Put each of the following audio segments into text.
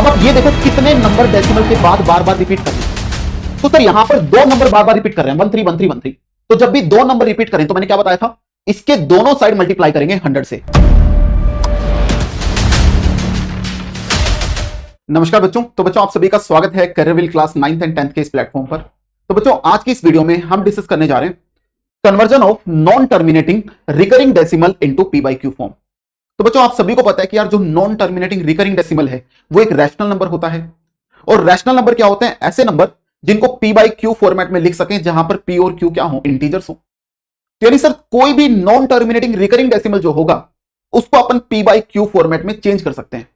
आप ये देखो कितने नंबर डेसिमल के बाद बार बार रिपीट कर रहे हैं। तो सर यहां पर दो नंबर बार बार रिपीट कर रहे हैं 131313। तो जब भी दो नंबर रिपीट करें तो मैंने क्या बताया था, इसके दोनों साइड मल्टीप्लाई करेंगे 100 से। नमस्कार बच्चों, तो बच्चों आप सभी का स्वागत है career class 9th and 10th के इस प्लेटफॉर्म पर। तो बच्चों आज की इस वीडियो में हम डिस्कस करने जा रहे हैं conversion of non terminating recurring decimal into P by Q form. तो बच्चों आप सभी को पता है कि यार जो नॉन टर्मिनेटिंग रिकरिंग डेसिमल है वो एक रैशनल नंबर होता है। और रैशनल नंबर क्या होते हैं? ऐसे नंबर जिनको पी बाई क्यू फॉर्मेट में लिख सकें, जहां पर पी और क्यू क्या हो, इंटीजर्स हो। तो यानी सर कोई भी नॉन टर्मिनेटिंग रिकरिंग डेसिमल जो होगा उसको अपन पी बाई क्यू फॉर्मेट में चेंज कर सकते हैं।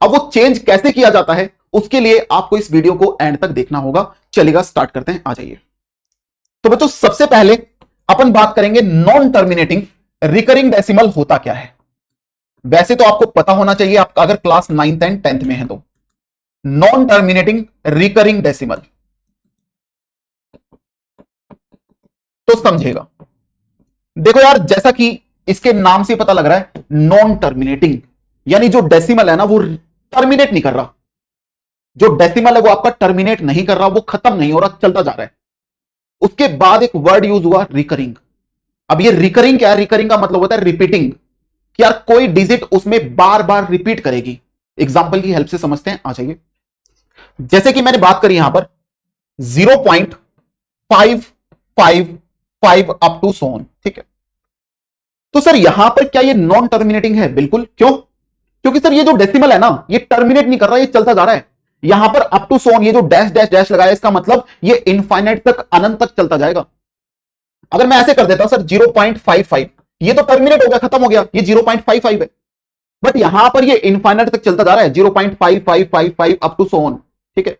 अब वो चेंज कैसे किया जाता है उसके लिए आपको इस वीडियो को एंड तक देखना होगा। चलेगा, स्टार्ट करते हैं, आ जाइए। तो बच्चों सबसे पहले अपन बात करेंगे नॉन टर्मिनेटिंग रिकरिंग डेसिमल होता क्या है। वैसे तो आपको पता होना चाहिए, आप अगर क्लास 9th एंड 10th में है तो नॉन टर्मिनेटिंग रिकरिंग डेसिमल तो समझेगा। देखो यार, जैसा कि इसके नाम से पता लग रहा है नॉन टर्मिनेटिंग, यानी जो डेसिमल है ना वो टर्मिनेट नहीं कर रहा। जो डेसिमल है वो आपका टर्मिनेट नहीं कर रहा, वो खत्म नहीं हो रहा, चलता जा रहा है। उसके बाद एक वर्ड यूज हुआ रिकरिंग। अब ये रिकरिंग क्या है? रिकरिंग का मतलब होता है रिपीटिंग, कि यार कोई डिजिट उसमें बार बार रिपीट करेगी। एग्जांपल की हेल्प से समझते हैं, आ जाइए। जैसे कि मैंने बात करी यहां पर 0.555 अप टू सो ऑन, ठीक है। तो सर यहां पर क्या ये नॉन टर्मिनेटिंग है? बिल्कुल। क्यों? क्योंकि सर ये जो डेसिमल है ना ये टर्मिनेट नहीं कर रहा, ये चलता जा रहा है। यहां पर अप टू सो ऑन, ये जो डैश डैश डैश लगाया इसका मतलब ये इनफाइनाइट तक, अनंत तक चलता जाएगा। अगर मैं ऐसे कर देता हूं सर 0.55, ये तो टर्मिनेट हो गया, खत्म हो गया, ये 0.55 है। बट यहां पर ये इनफाइनाइट तक चलता जा रहा है, 0.5555 अप टू सो ऑन, ठीक है।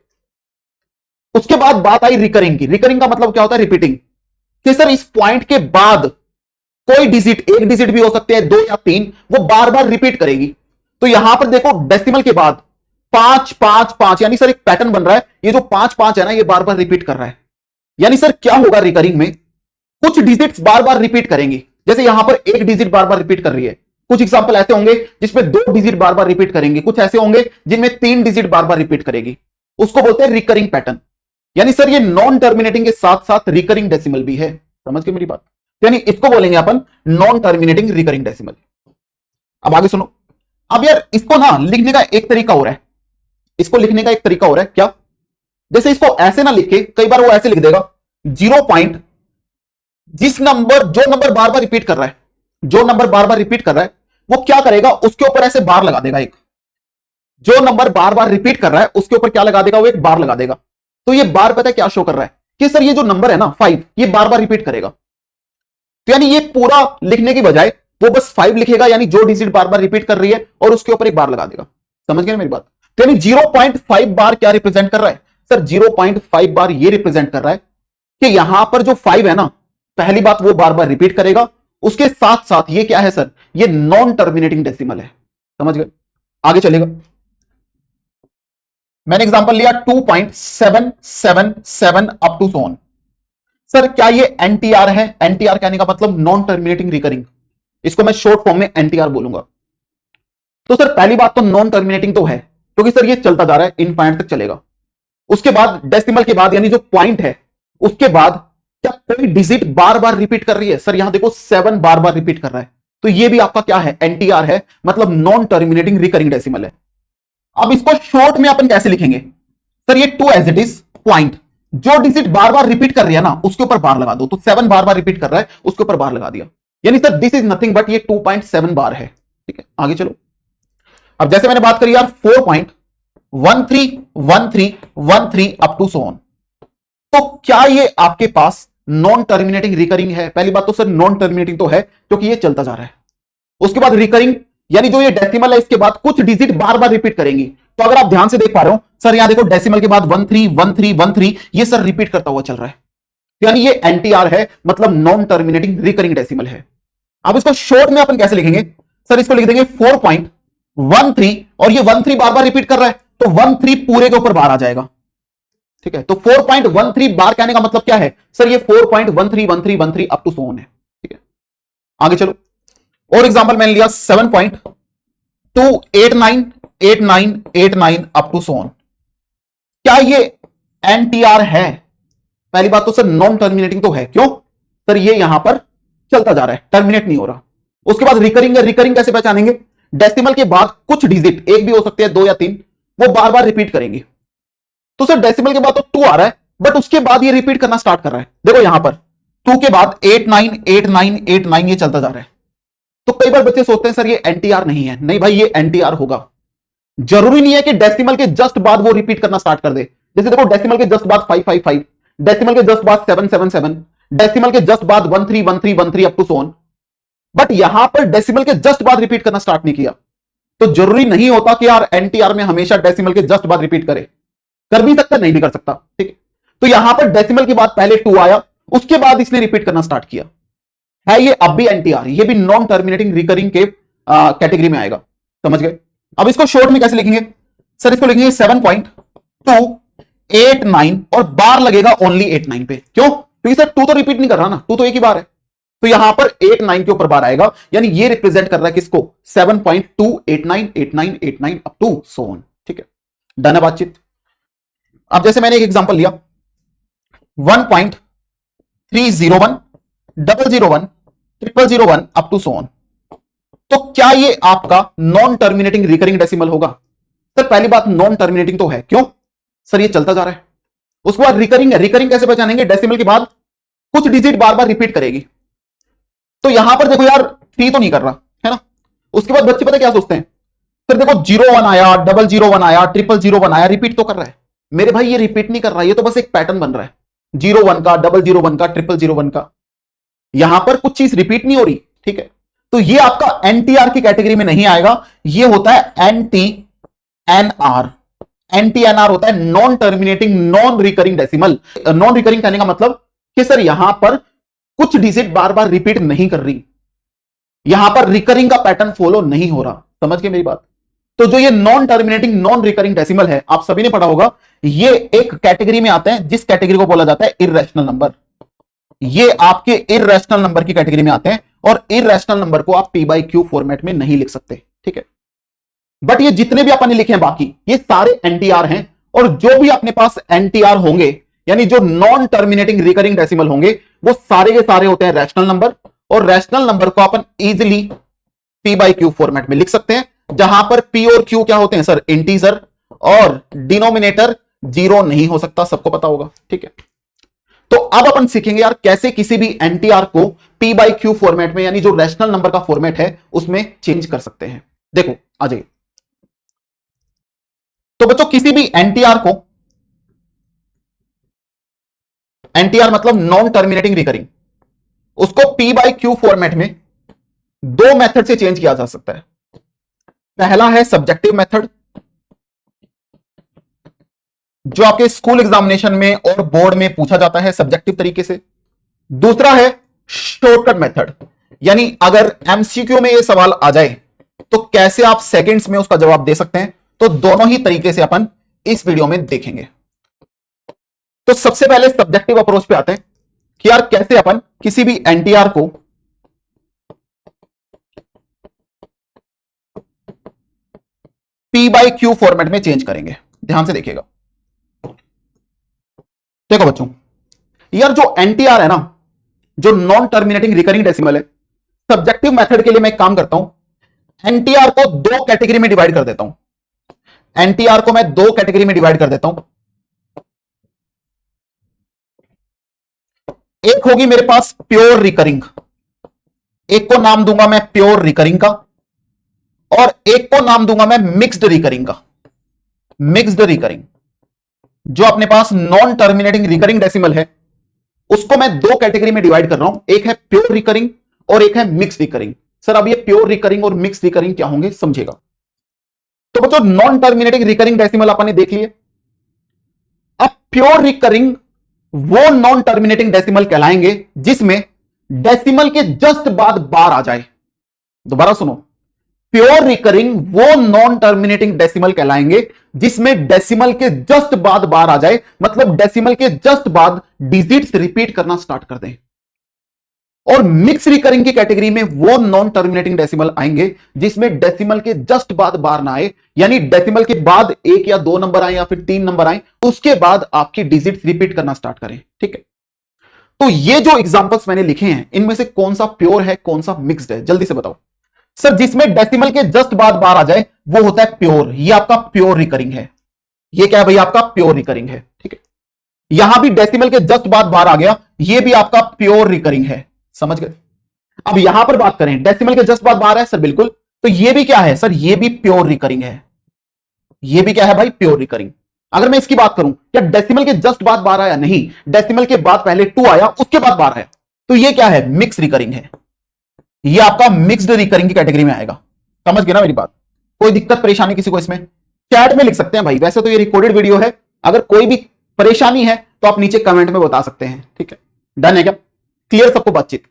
उसके बाद बात आई रिकरिंग की। रिकरिंग का मतलब क्या होता है? रिपीटिंग। कि सर इस पॉइंट के बाद कोई डिजिट, एक डिजिट भी हो सकते हैं, 2 या 3, वो बार बार रिपीट करेगी। तो यहां पर देखो डेसिमल के बाद 5 5 5, यानी सर एक पैटर्न बन रहा है। ये जो 5 5 है ना ये बार बार रिपीट कर रहा है। यानी सर क्या होगा रिकरिंग में? कुछ डिजिट्स बार बार रिपीट करेंगी। जैसे यहां पर एक डिजिट बार बार रिपीट कर रही है। कुछ एग्जांपल ऐसे होंगे जिसमें 2 डिजिट बार बार रिपीट करेंगे, कुछ ऐसे होंगे जिनमें 3 डिजिट बार बार रिपीट करेगी। उसको बोलते हैं रिकरिंग पैटर्न। यानी सर ये नॉन टर्मिनेटिंग के साथ साथ रिकरिंग डेसिमल भी है। समझ गए मेरी बात? यानी इसको बोलेंगे अपन नॉन टर्मिनेटिंग रिकरिंग डेसिमल। अब आगे सुनो। अब यार इसको ना लिखने का एक तरीका हो रहा है, इसको लिखने का एक तरीका हो रहा है क्या? जैसे इसको ऐसे ना लिख के, कई बार वो ऐसे लिख देगा 0 पॉइंट, जिस नंबर, जो नंबर बार बार रिपीट कर रहा है, जो नंबर बार बार रिपीट कर रहा है वो क्या करेगा, उसके ऊपर ऐसे बार लगा देगा एक। जो नंबर बार बार रिपीट कर रहा है उसके ऊपर क्या लगा देगा, वो एक बार लगा देगा। तो ये बार पता है क्या शो कर रहा है? कि सर ये जो नंबर है ना 5, ये बार बार रिपीट करेगा। तो यानी ये पूरा लिखने की बजाय वो बस 5 लिखेगा, यानी जो डिजिट बार बार रिपीट कर रही है, और उसके ऊपर एक बार लगा देगा। समझ गए मेरी बात? तो यानी 0.5 बार क्या रिप्रेजेंट कर रहा है? सर 0.5 बार ये रिप्रेजेंट कर रहा है कि यहां पर जो 5 है ना, पहली बात वो बार बार रिपीट करेगा, उसके साथ साथ ये क्या है सर? ये नॉन टर्मिनेटिंग डेसिमल है। समझ गए? आगे चलेगा। मैंने एग्जांपल लिया 2.777 up to so on. Sir क्या ये एनटीआर है? एनटीआर कहने का मतलब नॉन टर्मिनेटिंग रिकरिंग, इसको मैं शॉर्ट फॉर्म में एनटीआर बोलूंगा। तो सर पहली बात तो नॉन टर्मिनेटिंग तो है, क्योंकि सर ये चलता जा रहा है, इनफाइनाइट तक चलेगा। उसके बाद डेसिमल के बाद, यानी जो पॉइंट है उसके बाद क्या कोई डिजिट बार बार रिपीट कर रही है? सर यहां देखो 7 बार बार रिपीट कर रहा है, तो ये भी आपका क्या है? एनटीआर है, मतलब नॉन टर्मिनेटिंग रिकरिंग डेसिमल है। अब इसको शॉर्ट में अपन कैसे लिखेंगे? सर ये 2 एज इट इज पॉइंट, जो डिजिट बार बार रिपीट कर रही है ना उसके ऊपर बार लगा दो। तो 7 बार बार रिपीट कर रहा है, उसके ऊपर बार लगा दिया, यानी sir this is nothing but ये 2.7 बार है। ठीक है, आगे चलो। अब जैसे मैंने बात करी यार 4.131313 अप टू सो ऑन, तो क्या ये आपके पास नॉन टर्मिनेटिंग रिकरिंग है? पहली बात तो सर नॉन टर्मिनेटिंग तो है, क्योंकि ये चलता जा रहा है। उसके बाद रिकरिंग, यानी जो ये डेसिमल है इसके बाद कुछ डिजिट बार बार रिपीट करेंगी। तो अगर आप ध्यान से देख पा रहे हो सर, यहां देखो डेसिमल के बाद 131313 ये सर रिपीट करता हुआ चल रहा है, यानी ये एनटीआर है, मतलब नॉन टर्मिनेटिंग रिकरिंग डेसिमल है। अब इसको शॉर्ट में अपन कैसे लिखेंगे? सर इसको लिख देंगे 4.13, और ये 13 बार बार रिपीट कर रहा है, तो 13 पूरे के ऊपर बार आ जाएगा। ठीक है, तो 4.13 बार कहने का मतलब क्या है? सर ये 4.131313 अप टू सो ऑन है। ठीक है, आगे चलो। और एग्जांपल मैंने लिया 7.289 8989 अप टू सो ऑन। क्या ये एनटीआर है? पहली बात तो सर नॉन टर्मिनेटिंग तो है। क्यों सर? ये यहां पर चलता जा रहा है, टर्मिनेट नहीं हो रहा। उसके बाद रिकरिंग है। रिकरिंग कैसे पहचानेंगे? डेसिमल के बाद कुछ डिजिट, एक भी हो सकते हैं, दो या तीन, वो बार बार रिपीट करेंगे। तो सर डेसिमल के बाद तो 2 आ रहा है, बट उसके बाद ये रिपीट करना स्टार्ट कर रहा है। देखो यहां पर 2 के बाद 898989 ये चलता जा रहा है। तो कई बार बच्चे सोचते हैं सर ये एनटीआर नहीं है। नहीं भाई, ये एनटीआर होगा। जरूरी नहीं है कि डेसिमल के जस्ट बाद वो रिपीट करना स्टार्ट कर दे। जैसे देखो डेसिमल के जस्ट बाद 555, डेसिमल के जस्ट बाद 777, डेसिमल के जस्ट बाद 131313 up to so on. But यहां पर डेसिमल के जस्ट बाद रिपीट करना स्टार्ट नहीं किया। तो जरूरी नहीं होता कि यार एनटीआर में हमेशा डेसिमल के जस्ट बाद रिपीट करे। कर भी सकता, नहीं भी कर सकता। ठीक है, तो यहां पर डेसिमल के बाद पहले 2 आया, उसके बाद इसने रिपीट करना स्टार्ट किया है। ये अब भी एनटीआर, ये भी नॉन टर्मिनेटिंग रिकरिंग के कैटेगरी में आएगा। समझ गए? अब इसको शॉर्ट में कैसे लिखेंगे? सर इसको लिखेंगे 7.289 और बार लगेगा ओनली 89 पे। क्यों? क्योंकि सर 2 तो रिपीट नहीं कर रहा ना, 2 तो एक ही बार है। तो यहां पर 89 के ऊपर बार आएगा, यानी ये रिप्रेजेंट कर रहा है किसको? 7.2898989 अप टू सो ऑन। ठीक है, डन है बातचीत। अब जैसे मैंने एक एग्जांपल लिया 1.301 001 0001 अप टू सो ऑन। तो क्या ये आपका नॉन टर्मिनेटिंग रिकरिंग डेसिमल होगा? सर पहली बात नॉन टर्मिनेटिंग तो है। क्यों सर? ये चलता जा रहा है। उसके बाद रिकरिंग है। रिकरिंग कैसे पहचानेंगे? डेसिमल के बाद कुछ डिजिट बार बार रिपीट करेगी। तो यहां पर देखो यार 3 तो नहीं कर रहा है ना। उसके बाद बच्चे पता क्या सोचते हैं? सर देखो 01 आया, 001 आया, 0001 आया, रिपीट तो कर रहा है। मेरे भाई ये रिपीट नहीं कर रहा, ये तो बस एक पैटर्न बन रहा है। 01 का, 001 का, 0001 का, यहां पर कुछ चीज रिपीट नहीं हो रही। ठीक है, तो ये आपका एनटीआर की कैटेगरी में नहीं आएगा। ये होता है एनटी एनआर। एनटी एनआर होता है non terminating non recurring decimal. Non recurring कहने का मतलब कि सर यहां पर कुछ डिजिट बार बार रिपीट नहीं कर रही, यहां पर रिकरिंग का पैटर्न फॉलो नहीं हो रहा। समझ गए मेरी बात? तो जो ये non terminating non recurring decimal है, आप सभी ने पढ़ा होगा, ये एक कैटेगरी में आते हैं जिस कैटेगरी को बोला जाता है इर्रेशनल नंबर। ये आपके इर्रेशनल नंबर की कैटेगरी में आते हैं, और इर्रेशनल नंबर को आप पी बाई क्यू फॉर्मेट में नहीं लिख सकते। ठीक है, बट ये जितने भी अपन ने लिखे हैं बाकी ये सारे एनटीआर हैं। और जो भी अपने पास एनटीआर होंगे, यानी जो नॉन टर्मिनेटिंग रिकरिंग डेसिमल होंगे, वो सारे के सारे होते हैं रैशनल नंबर। और रैशनल नंबर को अपन easily P by Q format में लिख सकते हैं, जहां पर पी और क्यू क्या होते हैं सर? इंटीजर, और डिनोमिनेटर 0 नहीं हो सकता, सबको पता होगा। ठीक है, तो अब अपन सीखेंगे यार कैसे किसी भी एनटीआर को पी बाई क्यू फॉर्मेट में, यानी जो रैशनल नंबर का फॉर्मेट है, उसमें चेंज कर सकते हैं। देखो आ जाइए। तो बच्चों किसी भी एनटीआर को, एनटीआर मतलब नॉन टर्मिनेटिंग रिकरिंग, उसको पी बाई क्यू फॉर्मेट में 2 मेथड से चेंज किया जा सकता है। पहला है सब्जेक्टिव मेथड, जो आपके स्कूल एग्जामिनेशन में और बोर्ड में पूछा जाता है सब्जेक्टिव तरीके से। दूसरा है शॉर्टकट मेथड, यानी अगर एमसीक्यू में यह सवाल आ जाए तो कैसे आप सेकंड्स में उसका जवाब दे सकते हैं। तो दोनों ही तरीके से अपन इस वीडियो में देखेंगे। तो सबसे पहले सब्जेक्टिव अप्रोच पे आते हैं कि यार कैसे अपन किसी भी एनटीआर को पी बाई क्यू फॉर्मेट में चेंज करेंगे। ध्यान से देखिएगा। देखो बच्चों, यार जो एनटीआर है ना, जो नॉन टर्मिनेटिंग रिकरिंग डेसिमल है, सब्जेक्टिव मेथड के लिए मैं एक काम करता हूं, एनटीआर को 2 कैटेगरी में डिवाइड कर देता हूं। एनटीआर को मैं 2 कैटेगरी में डिवाइड कर देता हूं। एक होगी मेरे पास प्योर रिकरिंग, एक को नाम दूंगा मैं प्योर रिकरिंग का, और एक को नाम दूंगा मैं मिक्स्ड रिकरिंग का। मिक्स्ड रिकरिंग, जो अपने पास नॉन टर्मिनेटिंग रिकरिंग डेसिमल है, उसको मैं 2 कैटेगरी में डिवाइड कर रहा हूं। एक है प्योर रिकरिंग और एक है मिक्स्ड रिकरिंग। सर अब ये प्योर रिकरिंग और मिक्स्ड रिकरिंग क्या होंगे, समझेगा। तो बच्चों नॉन टर्मिनेटिंग रिकरिंग डेसिमल अपन ने देख लिए। अब प्योर रिकरिंग वो नॉन टर्मिनेटिंग डेसिमल कहलाएंगे जिसमें डेसिमल के जस्ट बाद बार आ जाए। दोबारा सुनो, प्योर रिकरिंग वो नॉन टर्मिनेटिंग डेसिमल कहलाएंगे जिसमें डेसिमल के जस्ट बाद बार आ जाए, मतलब डेसिमल के जस्ट बाद डिजिट्स रिपीट करना स्टार्ट कर दें। और मिक्स रिकरिंग की कैटेगरी में वो नॉन टर्मिनेटिंग डेसिमल आएंगे जिसमें डेसिमल के जस्ट बाद बार ना आए, यानी डेसिमल के बाद 1 या 2 नंबर आए या फिर 3 नंबर आए, उसके बाद आपकी डिजिट रिपीट करना स्टार्ट करें। ठीक है, तो ये जो एग्जांपल्स मैंने लिखे हैं इनमें से कौन सा प्योर है कौन सा मिक्स्ड है, जल्दी से बताओ। सर जिसमें डेसिमल के जस्ट बाद बार आ जाए वो होता है प्योर, ये आपका प्योर रिकरिंग है। ये क्या है भाई, आपका प्योर रिकरिंग है। ठीक है, यहां भी डेसिमल के जस्ट बाद बार आ गया, ये भी आपका प्योर रिकरिंग है। समझ गए। अब यहां पर बात करें डेसिमल के जस्ट बाद बार है सर, बिल्कुल, तो ये भी क्या है सर, ये भी प्योर रिकरिंग है। ये भी क्या है भाई, प्योर रिकरिंग। अगर मैं इसकी बात करूं, क्या डेसिमल के जस्ट बाद बार आया, नहीं, डेसिमल के बाद पहले 2 आया उसके बाद बार आया, तो ये क्या है, मिक्स रिकरिंग है। ये आपका मिक्स्ड रिकरिंग की कैटेगरी में आएगा। समझ गए ना मेरी बात। कोई दिक्कत परेशानी किसी को इसमें, चैट में लिख सकते हैं भाई, वैसे तो ये रिकॉर्डेड वीडियो है, अगर कोई भी परेशानी है तो आप नीचे कमेंट में बता सकते हैं। ठीक है, डन है क्या, क्लियर सबको बातचीत।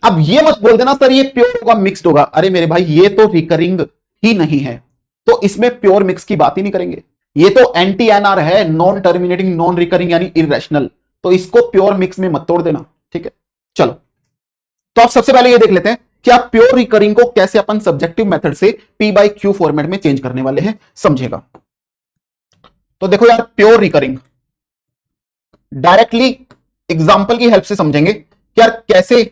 अब ये मत बोल देना सर ये प्योर होगा मिक्स्ड होगा, अरे मेरे भाई ये तो रिकरिंग ही नहीं है, तो इसमें प्योर मिक्स की बात ही नहीं करेंगे। ये तो एंटी एनआर है, नॉन टर्मिनेटिंग नॉन रिकरिंग यानी इरेशनल, तो इसको प्योर मिक्स में मत तोड़ देना। ठीक है, चलो तो आप सबसे पहले ये देख लेते हैं कि आप प्योर रिकरिंग को कैसे अपन सब्जेक्टिव मेथड से P/Q फॉर्मेट में चेंज करने वाले हैं, समझेगा। तो देखो यार, प्योर रिकरिंग डायरेक्टली एग्जांपल की हेल्प से समझेंगे कि यार कैसे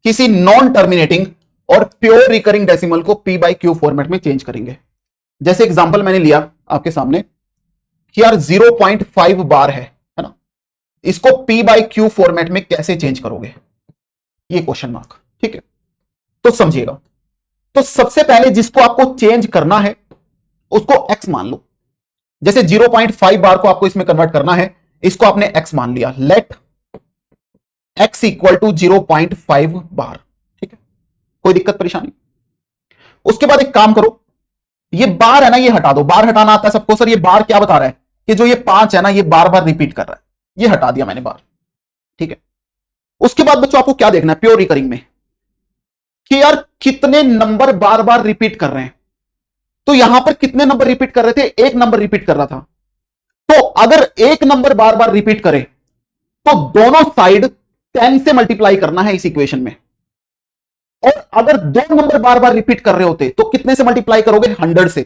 किसी नॉन टर्मिनेटिंग और प्योर रिकरिंग डेसिमल को P/Q फॉर्मेट में चेंज करेंगे। जैसे एग्जांपल मैंने लिया आपके सामने कि यार 0.5 बार है ना, इसको P/Q फॉर्मेट में कैसे चेंज करोगे, ये क्वेश्चन मार्क। ठीक है, तो समझिएगा। तो सबसे पहले जिसको आपको चेंज करना है उसको x मान लो। जैसे 0.5 बार को आपको इसमें कन्वर्ट करना है, इसको आपने x मान लिया, लेट x इक्वल टू 0.5 बार। ठीक है, कोई दिक्कत परेशानी। उसके बाद एक काम करो, ये बार है ना ये हटा दो, बार हटाना आता है सबको। सर ये बार क्या बता रहा है कि जो ये 5 है ना ये बार बार रिपीट कर रहा है, ये हटा दिया मैंने बार। ठीक है, उसके बाद बच्चों आपको क्या देखना है प्योर रिकरिंग में कि यार कितने नंबर बार बार रिपीट कर रहे हैं। तो यहां पर कितने नंबर रिपीट कर रहे थे, एक नंबर रिपीट कर रहा था। तो अगर एक नंबर बार बार रिपीट करे तो दोनों साइड 10 से मल्टीप्लाई करना है इस इक्वेशन में। और अगर 2 नंबर बार बार रिपीट कर रहे होते तो कितने से मल्टीप्लाई करोगे, 100 से।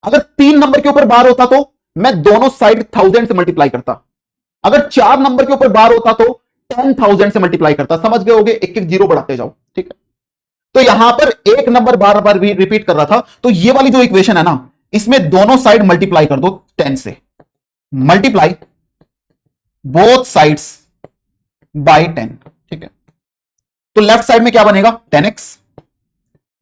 अगर 3 नंबर के ऊपर बार होता तो मैं दोनों साइड 1000 से मल्टीप्लाई करता। अगर 4 नंबर के ऊपर बार होता तो 10,000 से मल्टीप्लाई करता। समझ गए होगे, एक एक जीरो बढ़ाते जाओ। ठीक है, तो यहां पर एक नंबर बार बार रिपीट कर रहा था, तो ये वाली जो इक्वेशन है ना, इसमें दोनों साइड मल्टीप्लाई कर दो 10 से। Multiply both sides by 10। ठीक है, तो लेफ्ट साइड में क्या बनेगा, 10x।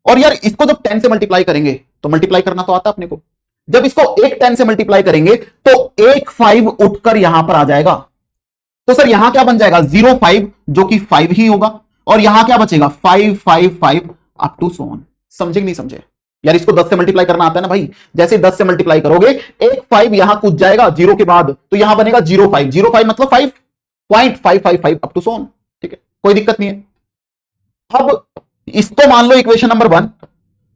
और यार इसको जब 10 से मल्टीप्लाई करेंगे तो मल्टीप्लाई करना तो आता अपने को, जब इसको एक 10 से मल्टीप्लाई करेंगे तो एक 5 उठकर यहां पर आ जाएगा। तो सर यहां क्या बन जाएगा, 0.5 जो कि 5 ही होगा, और यहां क्या बचेगा 5 5 5 अप टू सो ऑन। समझे नहीं समझे यार, इसको 10 से मल्टीप्लाई करना आता है ना भाई। जैसे 10 से मल्टीप्लाई करोगे एक 5 यहां कूद जाएगा 0 के बाद, तो यहां बनेगा 0.5 0.5 मतलब 5.555 अप टू सो ऑन। ठीक है, कोई दिक्कत नहीं है। अब इसको मान लो इक्वेशन नंबर 1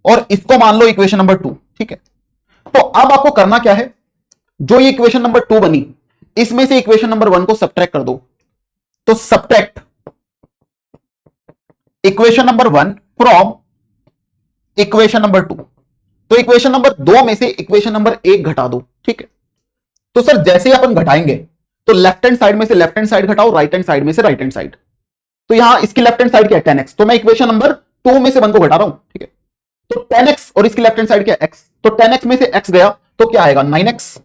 और इसको मान लो इक्वेशन नंबर 2। ठीक है, तो अब आपको करना क्या है, जो ये इक्वेशन नंबर 2 बनी इसमें से इक्वेशन नंबर 1 को सब्ट्रैक्ट कर दो। तो subtract equation number 1 from equation number 2। तो इक्वेशन नंबर 2 में से इक्वेशन नंबर 1 घटा दो। ठीक है, तो सर जैसे ही अपन घटाएंगे तो लेफ्ट हैंड साइड में से लेफ्ट हैंड साइड घटाओ, राइट हैंड साइड में से राइट हैंड साइड। तो यहां इसकी लेफ्ट हैंड साइड क्या है, 10x, तो मैं इक्वेशन नंबर 2 में से 1 को घटा रहा हूं। ठीक है, तो 10x और इसकी लेफ्ट हैंड साइड क्या है, x, तो 10x में से x गया तो क्या आएगा, 9x।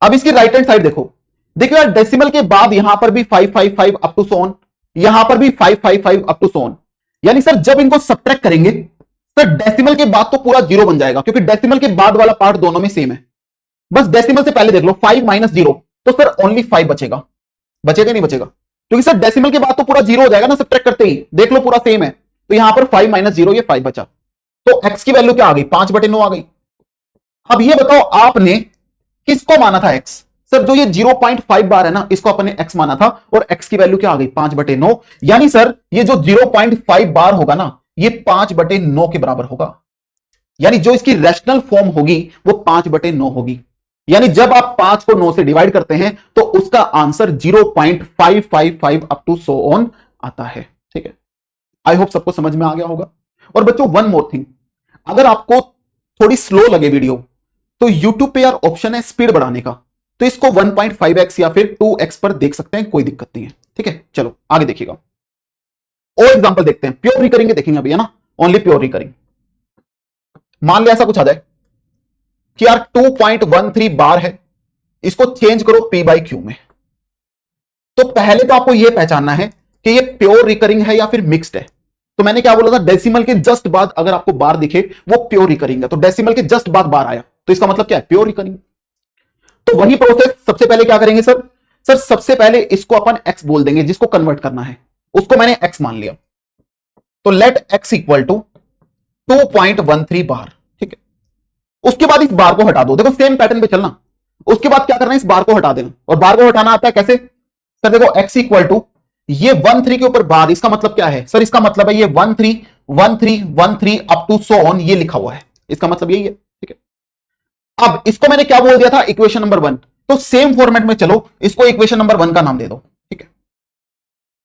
अब इसकी राइट हैंड साइड देखो, देखो यार डेसिमल के बाद यहां पर भी 555 अप टू सो ऑन, यहां पर भी 555 अप टू सो ऑन। यानी सर जब इनको सब्ट्रैक्ट करेंगे सर डेसिमल के बाद तो पूरा जीरो बन जाएगा, क्योंकि डेसिमल के बाद वाला पार्ट दोनों में सेम है। बस डेसिमल से पहले देख लो, 5 माइनस 0, तो सर ओनली 5 बचेगा। बचेगा नहीं बचेगा, क्योंकि सर डेसिमल के बाद तो पूरा जीरो हो जाएगा ना सब्ट्रैक्ट करते ही, देख लो पूरा सेम है। तो यहां पर 5 माइनस 0 ये 5 बचा, तो x की वैल्यू क्या आ गई, 5/9 आ गई। अब ये बताओ आपने किसको माना था x, सर जो ये 0.5 बार है ना इसको अपने x माना था, और x की वैल्यू क्या आ गई 5/9। यानी सर ये जो 0.5 बार होगा ना ये 5/9 के बराबर होगा। यानी जो इसकी रैशनल फॉर्म होगी वो 5/9 होगी। यानी जब आप 5 को 9 से डिवाइड करते हैं तो उसका answer 0.555 up to so on आता है। ठीक है, आई होप सबको समझ में आ गया होगा। और बच्चों वन मोर थिंग, अगर आपको थोड़ी स्लो लगे वीडियो तो YouTube पे यार ऑप्शन है स्पीड बढ़ाने का, तो इसको 1.5x या फिर 2x पर देख सकते हैं, कोई दिक्कत नहीं है। ठीक है, चलो आगे देखिएगा और एग्जांपल देखते हैं। प्योर रिकरिंग देखेंगे अभी, है ना, ओनली प्योर रिकरिंग। मान लिया ऐसा कुछ आ जाए कि यार 2.13 बार है, इसको चेंज करो P बाई Q में। तो पहले तो आपको यह पहचानना है कि ये प्योर रिकरिंग है या फिर मिक्स्ड है। तो मैंने क्या बोला था, डेसिमल के जस्ट बाद अगर आपको बार दिखे वो प्योर रिकरिंग है, तो डेसिमल के जस्ट बाद बार आया तो इसका मतलब क्या है, प्योर रिकरिंग। तो वही प्रोसेस सबसे पहले क्या करेंगे सर, सबसे पहले इसको अपन x बोल देंगे, जिसको कन्वर्ट करना है उसको मैंने x मान लिया। तो लेट x इक्वल टू 2.13 बार। ठीक है, उसके बाद इस बार को हटा दो, देखो सेम पैटर्न पे चलना। उसके बाद क्या करना है, इस बार को हटा देना, और बार को हटाना आता है कैसे सर, देखो x इक्वल टू ये 13 के ऊपर बार, इसका मतलब क्या है सर, इसका मतलब है ये 13 13 13 अप टू सो ऑन ये लिखा हुआ है, इसका मतलब यही है। ठीक है, अब इसको मैंने क्या बोल दिया था, इक्वेशन नंबर 1, तो सेम फॉर्मेट में चलो, इसको इक्वेशन नंबर 1 का नाम दे दो। ठीक है,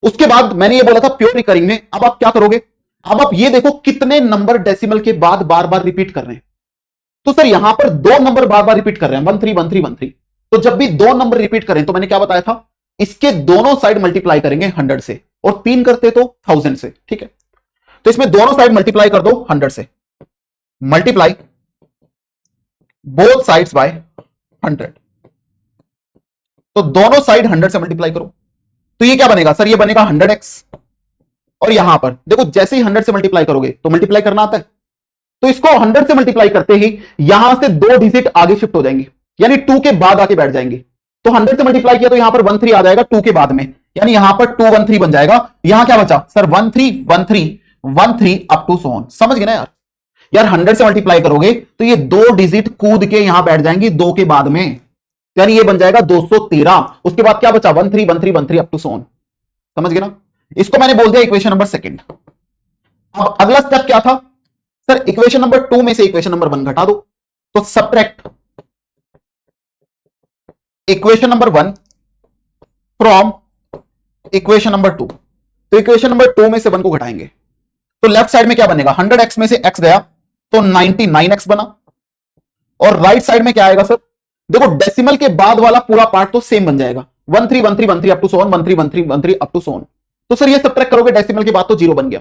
उसके बाद मैंने ये बोला था प्योर रिकरिंग में, अब आप क्या करोगे, अब आप ये देखो कितने नंबर डेसिमल के बाद बार बार रिपीट कर रहे हैं। तो सर यहां पर 2 नंबर बार बार रिपीट कर रहे हैं, 13 13 13। तो जब भी 2 नंबर रिपीट करें तो मैंने क्या बताया था, इसके दोनों साइड मल्टीप्लाई करेंगे 100 से, और 3 करते तो 1000 से। ठीक है, तो इसमें दोनों साइड मल्टीप्लाई कर दो 100 से, मल्टीप्लाई बोथ साइड्स बाय 100। तो दोनों साइड 100 से मल्टीप्लाई करो, तो ये क्या बनेगा सर, ये बनेगा 100x। और यहां पर देखो जैसे ही 100 से मल्टीप्लाई करोगे तो मल्टीप्लाई करना आता है, तो इसको 100 से मल्टीप्लाई करते ही यहां से 2 डिजिट आगे शिफ्ट हो जाएंगे, यानी 2 के बाद आके बैठ जाएंगे। तो 100 से मल्टीप्लाई किया तो यहां पर 13 आ जाएगा 2 के बाद में, यानी यहां पर 213 बन जाएगा। यहां क्या बचा sir, 13 13 13 up to so on. समझ गए ना यार, यार 100 से मल्टीप्लाई करोगे तो ये 2 डिजिट कूद के यहां बैठ जाएंगी 2 के बाद में, यानी ये बन जाएगा 213। उसके बाद क्या बचा, 13 13 13 अप टू सो ऑन। समझ गए ना, इसको मैंने बोल दिया इक्वेशन नंबर 2। अब अगला स्टेप क्या था सर, इक्वेशन नंबर 2 में से इक्वेशन नंबर 1 घटा दो, तो subtract equation number 1 from equation number 2। तो इक्वेशन नंबर 2 में से 1 को घटाएंगे तो लेफ्ट साइड में क्या बनेगा, 100x में से x गया तो 99x बना, और राइट साइड में क्या आएगा सर, देखो डेसिमल के बाद वाला पूरा पार्ट तो सेम बन जाएगा, 13 13 13 up to so on, 13 13 13 up to so on. तो सर ये सबट्रैक्ट करोगे डेसिमल के बाद तो 0 बन गया।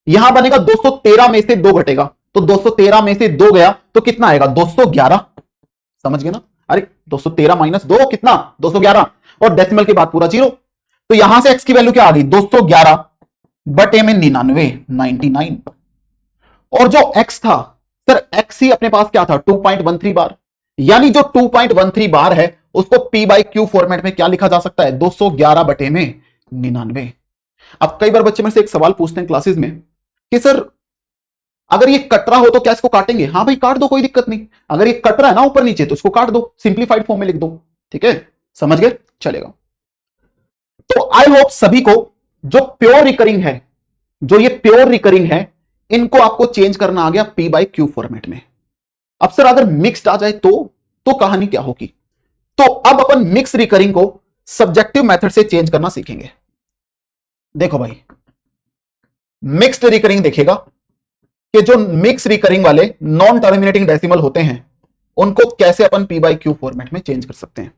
यहां बनेगा 213 में से 2 घटेगा, तो 213 में से 2 गया तो कितना आएगा, 211। समझ गए ना, अरे 213 माइनस 2 कितना, 211, और डेसिमल के बाद पूरा 0। तो यहां से x की वैल्यू क्या आ गई, 211 बटे में 99। और जो x था सर, x ही अपने पास क्या था, 2.13 बार, यानी जो 2.13 बार है उसको P बाई Q फॉर्मेट में क्या लिखा जा सकता है, 211 बटे में 99। अब कई बार बच्चे में से एक सवाल पूछते हैं क्लासेस में कि सर अगर ये कट रहा हो तो क्या इसको काटेंगे, हाँ भाई काट दो, कोई दिक्कत नहीं। अगर ये कट रहा है ना ऊपर नीचे तो इसको काट दो, सिंप्लीफाइड फॉर्म में लिख दो। ठीक है, समझ गए, चलेगा। तो आई होप सभी को जो प्योर रिकरिंग है, जो ये प्योर रिकरिंग है, इनको आपको चेंज करना आ गया P बाई Q फॉर्मेट में। अब सर अगर मिक्स्ड आ जाए तो कहानी क्या होगी, तो अब अपन मिक्स रिकरिंग को सब्जेक्टिव मेथड से चेंज करना सीखेंगे। देखो भाई, मिक्स्ड रिकरिंग देखेगा कि जो मिक्स रिकरिंग वाले नॉन टर्मिनेटिंग डेसिमल होते हैं उनको कैसे अपन P बाई Q फॉर्मेट में चेंज कर सकते हैं।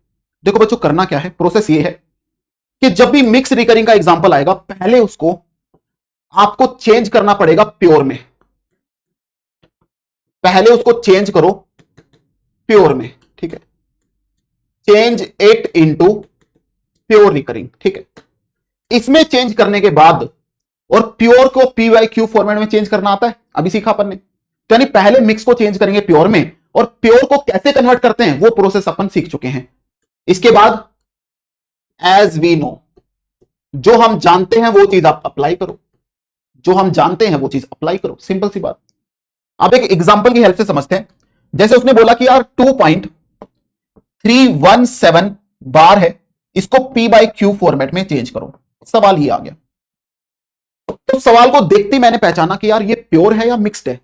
देखो बच्चों, करना क्या है, प्रोसेस ये है कि जब भी मिक्स रिकरिंग का एग्जांपल आएगा पहले उसको आपको चेंज करना पड़ेगा प्योर में, पहले उसको चेंज करो प्योर में। ठीक है, change it into pure recurring. ठीक है, इसमें चेंज करने के बाद, और प्योर को P बाई Q फॉर्मेट में चेंज करना आता है, अभी सीखा अपन ने। तो यानी पहले मिक्स को चेंज करेंगे प्योर में, और प्योर को कैसे कन्वर्ट करते हैं वो प्रोसेस अपन सीख चुके हैं। इसके बाद एज वी नो, जो हम जानते हैं वो चीज आप अप्लाई करो, जो हम जानते हैं वो चीज अप्लाई करो, सिंपल सी बात। आप एक एग्जांपल की हेल्प से समझते हैं। जैसे उसने बोला कि यार 2.317 बार है, इसको P बाई Q फॉर्मेट में चेंज करो। सवाल ये आ गया, तो सवाल को देखते ही मैंने पहचाना कि यार ये प्योर है या मिक्स्ड है।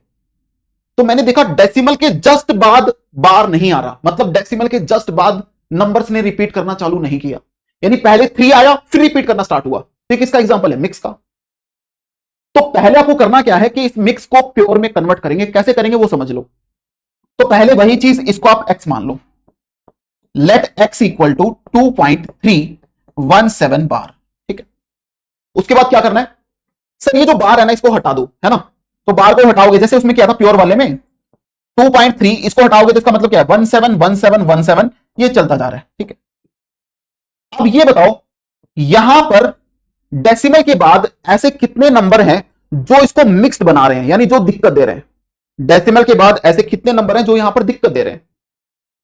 तो मैंने देखा डेसिमल के जस्ट बाद बार नहीं आ रहा, मतलब डेसिमल के जस्ट बाद नंबर्स ने रिपीट करना चालू नहीं किया, यानी पहले 3 आया फिर रिपीट करना स्टार्ट हुआ, तो किसका एग्जांपल है? मिक्स का। तो पहले आपको करना क्या है कि इस मिक्स को प्योर में कन्वर्ट करेंगे। कैसे करेंगे वो समझ लो। तो पहले वही चीज, इसको आप x मान लो। लेट x इक्वल टू 2.317 बार। ठीक है, उसके बाद क्या करना है सर? ये जो बार है ना, इसको हटा दो, है ना। तो बार को हटाओगे, जैसे उसमें क्या था प्योर वाले में 2.3, इसको हटाओगे तो इसका मतलब क्या है? 171717, ये चलता जा रहा है। ठीक है, अब ये बताओ यहां पर डेसिमल के बाद ऐसे कितने नंबर हैं जो इसको मिक्स्ड बना रहे हैं, यानी जो दिक्कत दे रहे हैं। डेसिमल के बाद ऐसे कितने नंबर हैं जो यहां पर दिक्कत दे रहे हैं?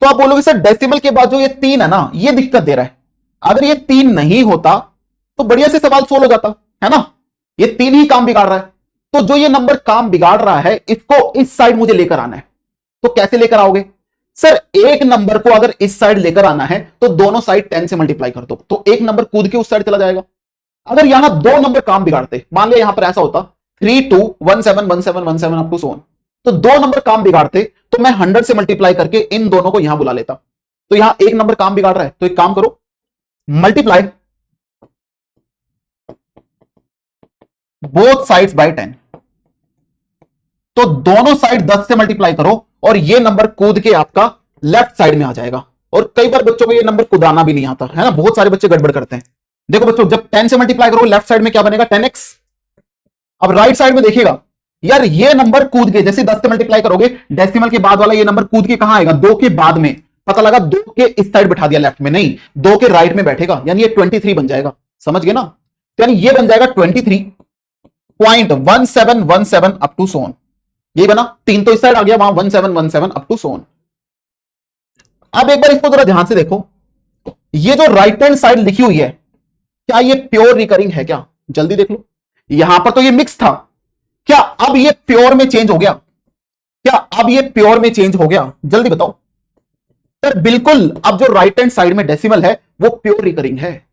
तो आप बोलोगे सर डेसिमल के बाद जो ये 3 है ना, ये दिक्कत दे रहा है। अगर ये 3 नहीं होता तो बढ़िया से सवाल सोल्व हो जाता, है ना। ये 3 ही काम बिगाड़ रहा है। तो जो ये नंबर काम बिगाड़ रहा है, इसको इस साइड मुझे लेकर आना है। तो कैसे लेकर आओगे सर? एक नंबर को अगर इस साइड लेकर आना है तो दोनों साइड 10 से मल्टीप्लाई कर दो, तो एक नंबर कूद के उस साइड चला जाएगा। अगर यहां दो नंबर काम बिगाड़ते, मान लिया यहां पर ऐसा होता 32171717 अप टू 1, तो दो नंबर काम बिगाड़ते तो मैं 100 से मल्टीप्लाई करके इन दोनों को यहां बुला लेता। तो यहां एक नंबर काम बिगाड़ रहा है, तो एक काम करो, मल्टीप्लाई बोथ साइड्स बाय 10। तो दोनों साइड 10 से मल्टीप्लाई करो और ये नंबर कूद के आपका लेफ्ट साइड में आ जाएगा। और कई बार बच्चों को ये नंबर कुदाना भी नहीं आता, है ना। बहुत सारे बच्चे गड़बड़ करते हैं। देखो बच्चों, जब 10 से मल्टीप्लाई करोगे लेफ्ट साइड में क्या बनेगा? 10x। अब राइट साइड में देखिएगा यार, ये नंबर कूद के जैसे 10 से मल्टीप्लाई करोगे, डेसिमल के बाद वाला ये नंबर कूद के कहां आएगा? 2 के बाद में। पता लगा 2 के इस साइड बैठा दिया लेफ्ट में, नहीं 2 के राइट में बैठेगा, यानी ये 23 बन जाएगा। समझ गए ना? तो यानी ये बन जाएगा 23.1717 अप टू सोन। ये बना, 3 तो इस साइड आ गया, वहां 1717 अप टू सोन। अब एक बार इसको जरा ध्यान से देखो, ये जो राइट हैंड साइड लिखी हुई है, क्या ये प्योर रिकरिंग है क्या? जल्दी देख लो। यहां पर तो ये मिक्स था, क्या अब ये प्योर में चेंज हो गया? क्या अब ये प्योर में चेंज हो गया? जल्दी बताओ सर। बिल्कुल, अब जो राइट हैंड साइड में डेसिमल है वो प्योर रिकरिंग है।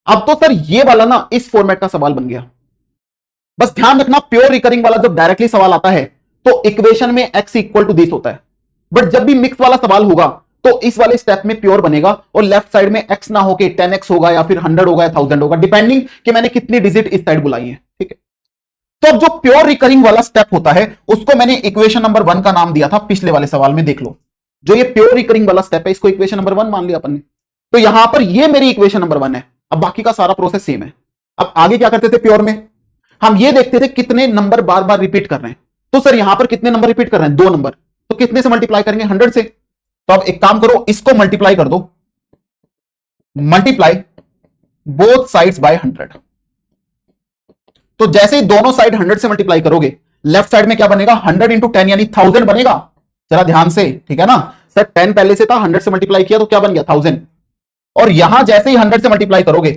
अब तो सर ये वाला ना इस फॉर्मेट का सवाल बन गया। बस ध्यान रखना, प्योर रिकरिंग वाला जब डायरेक्टली सवाल आता है तो इक्वेशन में x इक्वल टू दिस होता है। बट जब भी मिक्स वाला सवाल होगा तो इस वाले स्टेप में प्योर बनेगा और लेफ्ट साइड में x ना होके 10x होगा या फिर 100 होगा या 1000 होगा, डिपेंडिंग कि मैंने कितनी डिजिट इस साइड बुलाई है। ठीक है, तो अब जो प्योर रिकरिंग वाला स्टेप होता है उसको मैंने इक्वेशन नंबर 1 का नाम दिया था पिछले वाले सवाल में। देख लो, जो ये प्योर रिकरिंग वाला स्टेप है इसको इक्वेशन नंबर 1 मान लिया अपन ने। तो यहां पर ये मेरी इक्वेशन नंबर 1 है। अब बाकी का सारा प्रोसेस सेम है। अब आगे क्या करते थे प्योर में? हम ये देखते थे कितने नंबर बार बार रिपीट कर रहे हैं। तो सर यहां पर कितने नंबर रिपीट कर रहे हैं? 2 नंबर। तो कितने से मल्टीप्लाई करेंगे? 100 से। तो अब एक काम करो, इसको मल्टीप्लाई कर दो, मल्टीप्लाई बोथ साइड्स बाय 100। तो जैसे ही दोनों साइड 100 से मल्टीप्लाई करोगे, लेफ्ट साइड में क्या बनेगा? 100 इंटू 10 यानी 1000 बनेगा। जरा ध्यान से, ठीक है ना सर। 10 पहले से था, 100 से मल्टीप्लाई किया तो क्या बन गया? 1000। और यहां जैसे ही 100 से मल्टीप्लाई करोगे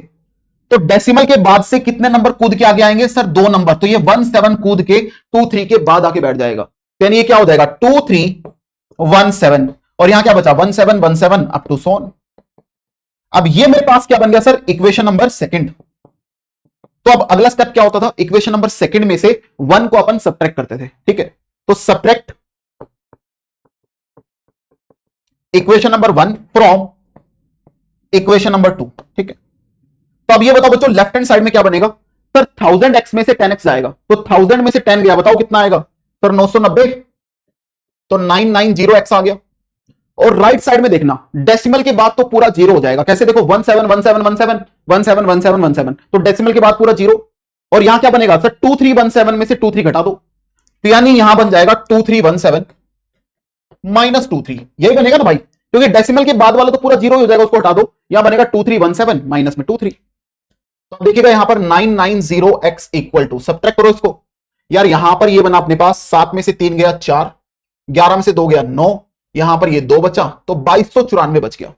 तो डेसिमल के बाद से कितने नंबर कूद के आगे आएंगे सर? 2 नंबर। तो ये 17 कूद के 23 के बाद आके बैठ जाएगा। यानी ये क्या हो जाएगा? 2317। और यहां क्या बचा? 1717 अप टू सोन। अब ये मेरे पास क्या बन गया सर? Equation number 2। तो अब अगला स्टेप क्या होता था? इक्वेशन नंबर 2 में से 1 को अपन सब्ट्रैक्ट करते थे। ठीक है, तो subtract equation number 1 from equation number 2। ठीक है, तो अब ये बताओ बच्चों, लेफ्ट हैंड साइड में क्या बनेगा सर? 1000x में से 10x जाएगा, तो 1000 में से 10 गया, बताओ कितना आएगा सर? 990। तो 990x आ गया। और राइट साइड में देखना, डेसिमल के बाद तो पूरा जीरो हो जाएगा। कैसे? देखो 171717 171717, तो डेसिमल के बाद पूरा जीरो। और यहां क्या बनेगा सर? 2317 में से 23 घटा दो, तो यानी यहां बन जाएगा 2317 माइनस 23। यही बनेगा ना भाई, क्योंकि डेसिमल के बाद वाला तो पूरा जीरो हो जाएगा, उसको हटा दो। यहां बनेगा 2317 माइनस में 23। तो देखिएगा यहां पर 990x इक्वल टू, सब्ट्रैक्ट करो इसको यार। यहां पर ये बना अपने पास, 7 में से 3 गया 4, 11 में से 2 गया 9, यहां पर ये 2 बचा, तो 2294 बच गया।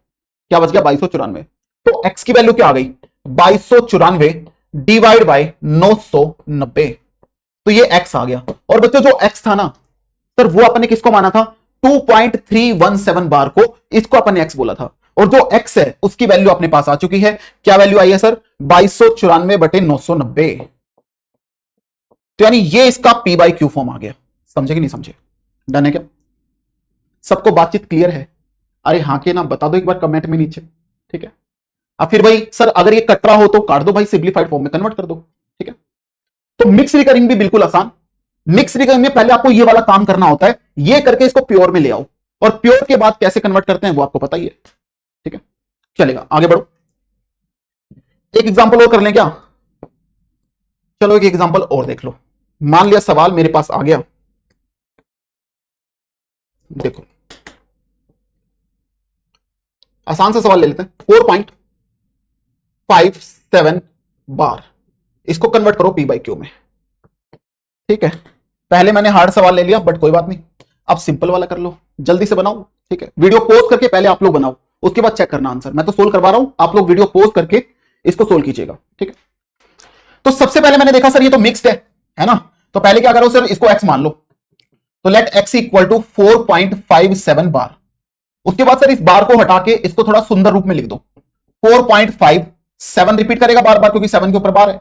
क्या बच गया? 2294। तो x की वैल्यू क्या आ गई? 2294 डिवाइड बाय 990। तो ये x आ गया। और बच्चों जो x था ना सर, वो अपन ने किसको माना था? 2.317 बार को, इसको अपन ने x बोला था। और जो x है उसकी वैल्यू अपने पास आ चुकी है। क्या वैल्यू आई है सर? 2294 बटे 990। तो यानी ये इसका p बाई क्यू फॉर्म आ गया। समझे कि नहीं समझे? डन है क्या? सबको बातचीत क्लियर है? अरे हाँ के ना बता दो एक बार कमेंट में नीचे। ठीक है, अब फिर भाई सर अगर ये कट रहा हो तो काट दो भाई, सिंप्लीफाइड फॉर्म में कन्वर्ट कर दो, ठीक है। तो मिक्स रिकरिंग भी बिल्कुल आसान। मिक्स रिकरिंग में पहले आपको ये वाला काम करना होता है, ये करके इसको प्योर में ले आओ, और प्योर के बाद कैसे कन्वर्ट करते हैं वो आपको पता ही है, ठीक है। चलेगा, आगे बढ़ो। एक एग्जांपल और कर लें क्या? चलो एक एग्जांपल और देख लो। मान लिया सवाल मेरे पास आ गया, देखो आसान सा सवाल ले लेते हैं। 4.57 बार, इसको कन्वर्ट करो पी बाई क्यू में, ठीक है। पहले मैंने हार्ड सवाल ले लिया, बट कोई बात नहीं, अब सिंपल वाला कर लो, जल्दी से बनाओ, ठीक है। वीडियो पोस्ट करके पहले आप लोग बनाओ, उसके बाद चेक करना आंसर। मैं तो सोल्व करवा रहा हूं, आप लोग वीडियो पोस्ट करके इसको सोल्व कीजिएगा, ठीक है। तो सबसे पहले मैंने देखा सर ये तो मिक्स्ड है ना, तो पहले क्या करो सर, इसको x मान लो, तो लेट x इक्वल टू 4.57 बार। उसके बाद सर इस बार को हटा के इसको थोड़ा सुंदर रूप में लिख दो, 4.57 रिपीट करेगा बार बार, क्योंकि 7 के ऊपर बार है।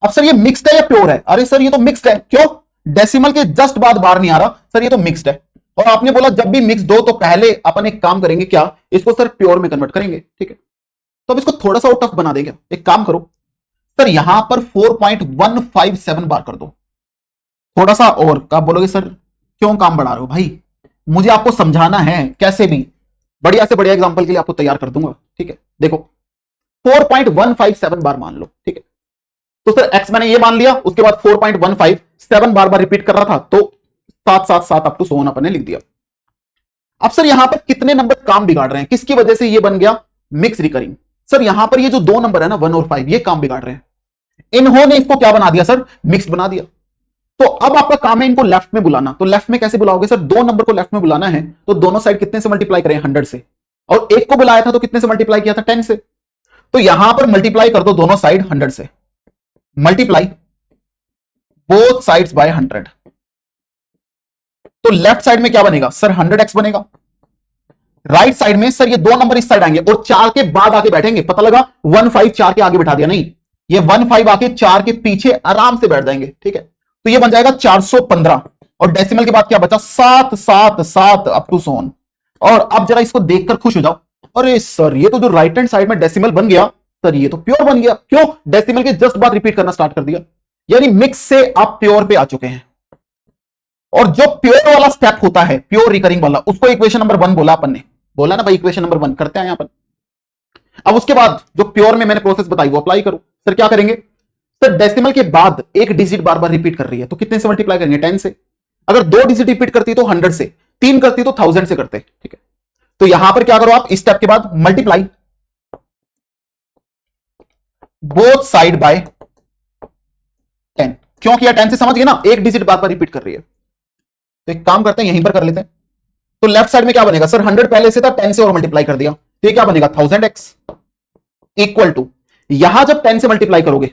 अब सर ये मिक्स्ड है या प्योर है? अरे सर ये तो मिक्स्ड है, क्यों? डेसिमल के जस्ट बाद बार नहीं आ रहा, सर ये तो मिक्स्ड है। और आपने बोला जब भी मिक्स्ड हो तो पहले अपन एक काम करेंगे, क्या? इसको सर प्योर में कन्वर्ट करेंगे, ठीक है। तो अब इसको थोड़ा सा और टफ बना देंगे, एक काम करो सर, यहां पर 4.157 बार कर दो, थोड़ा सा और। आप बोलोगे सर क्यों काम बढ़ा रहे हो भाई, मुझे आपको समझाना है कैसे भी, बढ़िया से बढ़िया एग्जांपल के लिए आपको तैयार कर दूंगा, ठीक है। देखो 4.157 बार मान लो, ठीक है। तो सर x मैंने ये मान लिया, उसके बाद 4.157 बार बार रिपीट कर रहा था, तो 777 अप टू सो ऑन अपन ने लिख दिया। अब सर यहां पर कितने नंबर काम बिगाड़ रहे हैं, किसकी वजह से ये बन गया मिक्स रिकरिंग? सर यहां पर ये जो दो नंबर है ना 1 और 5, ये काम बिगाड़ रहे हैं। इन्होंने इसको क्या बना दिया सर, मिक्स्ड बना दिया। तो अब आपका काम है इनको लेफ्ट में बुलाना। तो लेफ्ट में कैसे बुलाओगे सर, दो नंबर को लेफ्ट में बुलाना है तो दोनों साइड कितने से मल्टीप्लाई करें, 100 से, और एक को बुलाया था तो कितने से मल्टीप्लाई किया था, 10 से। तो यहां पर मल्टीप्लाई कर दो दोनों साइड 100 से, मल्टीप्लाई बोथ साइड्स बाय 100। तो लेफ्ट साइड में क्या बनेगा सर, 100x बनेगा। राइट साइड में सर ये दो नंबर इस साइड आएंगे और 4 के बाद आके बैठेंगे, पता लगा 1 5 4 के आगे बैठा दिया, नहीं, ये 1 5 आके 4 के पीछे आराम से बैठ जाएंगे, ठीक है। तो ये बन जाएगा 415, और डेसिमल के बाद क्या बचा, 777 अप टू सो ऑन। और अब जरा इसको देखकर खुश हो जाओ, अरे सर ये तो जो राइट हैंड साइड में डेसिमल बन गया, सर ये तो प्योर बन गया। क्यों? डेसिमल के जस्ट बाद रिपीट करना स्टार्ट कर दिया, यानी मिक्स से आप प्योर पे आ चुके हैं। और जो प्योर वाला स्टेप होता है, प्योर रिकरिंग वाला, उसको इक्वेशन नंबर 1 बोला अपन ने, बोला ना भाई इक्वेशन नंबर 1 करते हैं यहां पर। अब उसके बाद जो प्योर में मैंने प्रोसेस बताई वो अप्लाई करो। सर क्या करेंगे सर, डेसिमल के बाद एक डिजिट बार बार रिपीट कर रही है तो कितने से मल्टीप्लाई करेंगे, 10 से। अगर दो डिजिट रिपीट करती तो 100 से, तीन करती तो 1000 से करते, ठीक है। तो यहां पर क्या करो आप, इस स्टेप के बाद मल्टीप्लाई बोथ साइड बाय 10। क्यों किया 10 से, समझ गए ना, एक डिजिट बार बार रिपीट कर रही है। तो एक काम करते हैं यहीं पर कर लेते हैं। तो लेफ्ट साइड में क्या बनेगा सर, 100 पहले से था, 10 से और मल्टीप्लाई कर दिया, तो ये क्या बनेगा 1000x इक्वल टू, यहां जब 10 से मल्टीप्लाई करोगे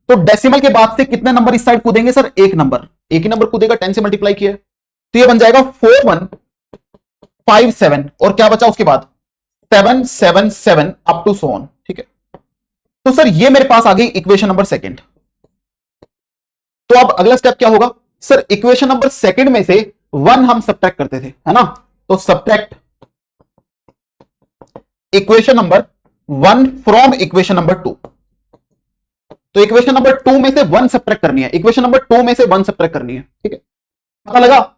तो डेसिमल के बाद से कितने नंबर इस साइड कूदेंगे सर, एक नंबर, एक ही नंबर कूदेगा, 10 से मल्टीप्लाई किया, तो ये बन जाएगा 4157, और क्या बचा उसके बाद 777 अप टू सो ऑन, ठीक है। तो सर ये मेरे पास आ गई इक्वेशन नंबर सेकंड। तो अब अगला स्टेप क्या होगा सर, इक्वेशन नंबर सेकंड में से 1 हम सब्ट्रैक्ट करते थे, है ना। तो subtract equation number 1 from equation number 2। तो इक्वेशन नंबर 2 में से 1 सब्ट्रैक्ट करनी है, इक्वेशन नंबर 2 में से 1 सब्ट्रैक्ट करनी है, ठीक है। पता लगा,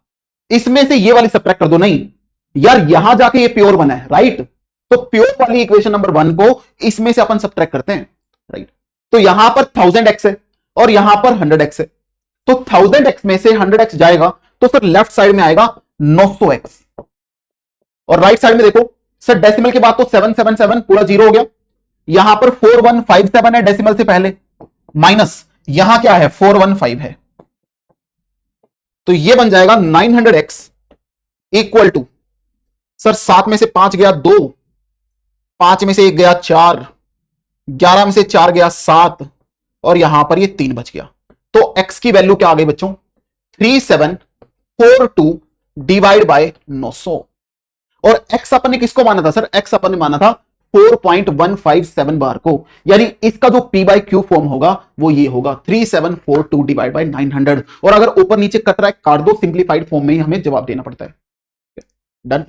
इसमें से ये वाली सब्ट्रैक्ट कर दो, नहीं यार यहां जाके ये प्योर बना है, राइट। तो प्योर वाली इक्वेशन नंबर 1 को इसमें से अपन सब्ट्रैक्ट करते हैं, राइट। तो यहां पर 1000x है और यहां पर 100x है, तो 1000x में से 100x जाएगा तो सर लेफ्ट साइड में आएगा 900x, और राइट साइड में देखो सर डेसिमल के बाद तो 777 पूरा जीरो हो गया, यहां पर 4157 है डेसिमल से पहले, माइनस यहां क्या है 415 है, तो ये बन जाएगा 900x इक्वल टू सर 7 में से 5 गया 2, 5 में से 1 गया 4, 11 में से 4 गया 7, और यहां पर ये 3 बच गया। तो x की वैल्यू क्या आ गई बच्चों, 3742 डिवाइड बाय 900। और x अपन ने किसको माना था सर, x अपन ने माना था 4.157 बार को, यानी इसका जो p बाई क्यू फॉर्म होगा वो ये होगा 3742 डिवाइड बाय 900। और अगर ऊपर नीचे कट रहा है काट दो, सिंप्लीफाइड फॉर्म में ही हमें जवाब देना पड़ता है। डन।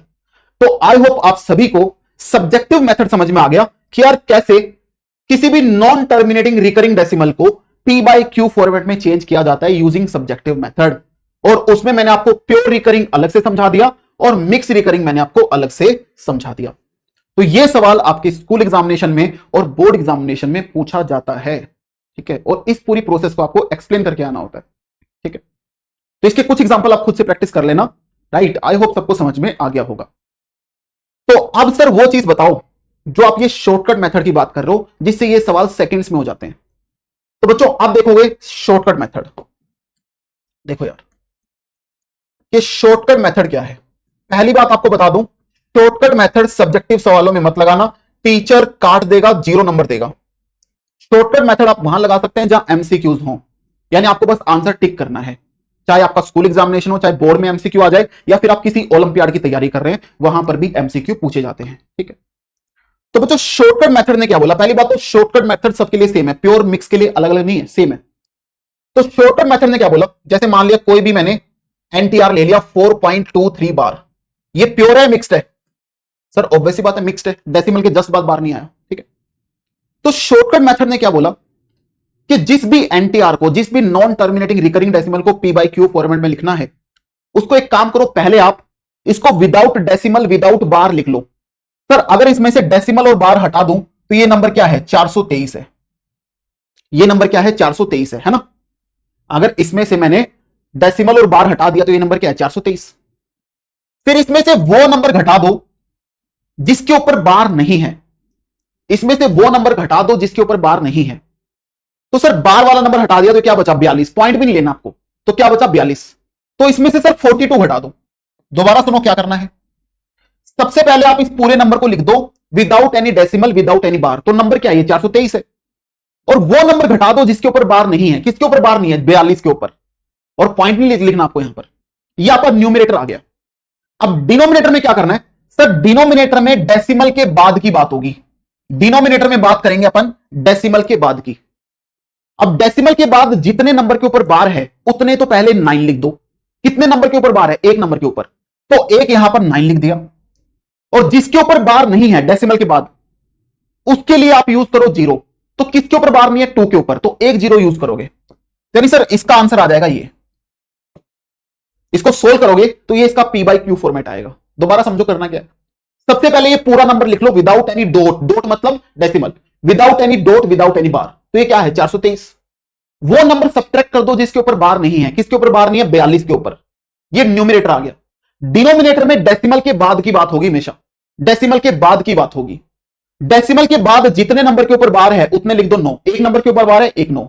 तो आई होप आप सभी को सब्जेक्टिव मेथड समझ में आ गया कि यार कैसे किसी भी नॉन टर्मिनेटिंग रिकरिंग डेसिमल को p बाई क्यू फॉर्मेट में चेंज किया जाता है यूजिंग सब्जेक्टिव मेथड। और उसमें मैंने आपको प्योर रिकरिंग अलग से समझा दिया और मिक्स रिकरिंग मैंने आपको अलग से समझा दिया। तो यह सवाल आपके स्कूल एग्जामिनेशन में और बोर्ड एग्जामिनेशन में पूछा जाता है, ठीक है। और इस पूरी प्रोसेस को आपको एक्सप्लेन करके आना होता है, ठीक है। तो इसके कुछ एग्जांपल आप खुद से प्रैक्टिस कर लेना, राइट। आई होप सबको समझ में आ गया होगा। तो अब सर वो चीज बताओ जो आप ये शॉर्टकट मेथड की बात कर रहे हो जिससे ये सवाल सेकंड्स में हो जाते हैं। तो बच्चों आप देखोगे शॉर्टकट मेथड, देखो यार ये शॉर्टकट मेथड क्या है। पहली बात आपको बता दूं, शॉर्टकट मेथड सब्जेक्टिव सवालों में मत लगाना, टीचर काट देगा, 0 नंबर देगा। शॉर्टकट मेथड आप वहां लगा सकते हैं जहां एमसीक्यूज हो, यानी आपको बस आंसर टिक करना है, चाहे आपका स्कूल एग्जामिनेशन हो, चाहे बोर्ड में एमसीक्यू आ जाए, या फिर आप किसी ओलंपियाड की तैयारी कर रहे हैं वहां पर भी एमसीक्यू पूछे जाते हैं, ठीक है। तो बच्चों शॉर्टकट मेथड ने क्या बोला, पहली बात तो शॉर्टकट मेथड सबके लिए सेम है, प्योर मिक्स के लिए अलग अलग नहीं है, सेम है। तो शॉर्टकट मेथड ने क्या बोला, जैसे मान लिया कोई भी मैंने एनटीआर ले लिया 4.23 बार, ये प्योर है मिक्स्ड है? सर ऑब्वियसली बात है मिक्स्ड है, डेसिमल के जस्ट बाद बार नहीं आया, ठीक है। तो शॉर्टकट मेथड ने क्या बोला कि जिस भी एनटीआर को, जिस भी नॉन टर्मिनेटिंग रिकरिंग डेसिमल को p बाई क्यू फॉर्मेट में लिखना है, उसको एक काम करो, पहले आप इसको विदाउट डेसिमल विदाउट बार लिख लो। सर अगर इसमें से डेसिमल और बार हटा दूं तो ये नंबर क्या है, 423 है। ये नंबर क्या है, 423 है ना। अगर इसमें से मैंने डेसिमल और बार हटा दिया तो ये नंबर क्या है, 423। फिर इसमें से वो नंबर घटा दो जिसके ऊपर बार नहीं है, इसमें से वो नंबर घटा दो जिसके ऊपर बार नहीं है। तो सर बार वाला नंबर हटा दिया तो क्या बचा, 42, पॉइंट भी नहीं लेना आपको, तो क्या बचा 42। तो इसमें से सर 42 घटा दो। दोबारा सुनो क्या करना है, सबसे पहले आप इस पूरे नंबर को लिख दो without any decimal without any bar, तो नंबर क्या है, 423 है। और वो नंबर घटा दो जिसके ऊपर बार नहीं है, किसके ऊपर बार नहीं है, 42 के ऊपर, और पॉइंट नहीं लिखना आपको यहां पर। यह आपका न्यूमरेटर आ गया। अब डिनोमिनेटर में क्या करना है, सर डिनोमिनेटर में डेसिमल के बाद की बात होगी, डिनोमिनेटर में बात करेंगे अपन डेसिमल के बाद की। अब डेसिमल के बाद जितने नंबर के ऊपर बार है उतने तो पहले 9 लिख दो। कितने नंबर के ऊपर बार है, 1 नंबर के ऊपर, तो एक यहां पर 9 लिख दिया। और जिसके ऊपर बार नहीं है डेसिमल के बाद, उसके लिए आप यूज करो 0। तो किसके ऊपर बार नहीं है, 2 के ऊपर, तो 1 0 यूज करोगे। यानी सर इसका आंसर आ जाएगा ये, इसको सोल्व करोगे तो ये इसका p बाई क्यू फॉर्मेट आएगा। दोबारा समझो करना क्या है, सबसे पहले ये पूरा नंबर लिख लो विदाउट एनी डॉट, डॉट मतलब decimal, without any dot without any bar, तो ये क्या है 423। वो नंबर सब्ट्रैक्ट कर दो जिसके ऊपर बार नहीं है, किसके ऊपर बार नहीं है, 42 के ऊपर। ये न्यूमरेटर आ गया। डिनोमिनेटर में डेसिमल के बाद की बात होगी, हमेशा डेसिमल के बाद की बात होगी। डेसिमल के बाद जितने नंबर के ऊपर बार है उतने लिख दो 9, एक नंबर के ऊपर बार है 1 9।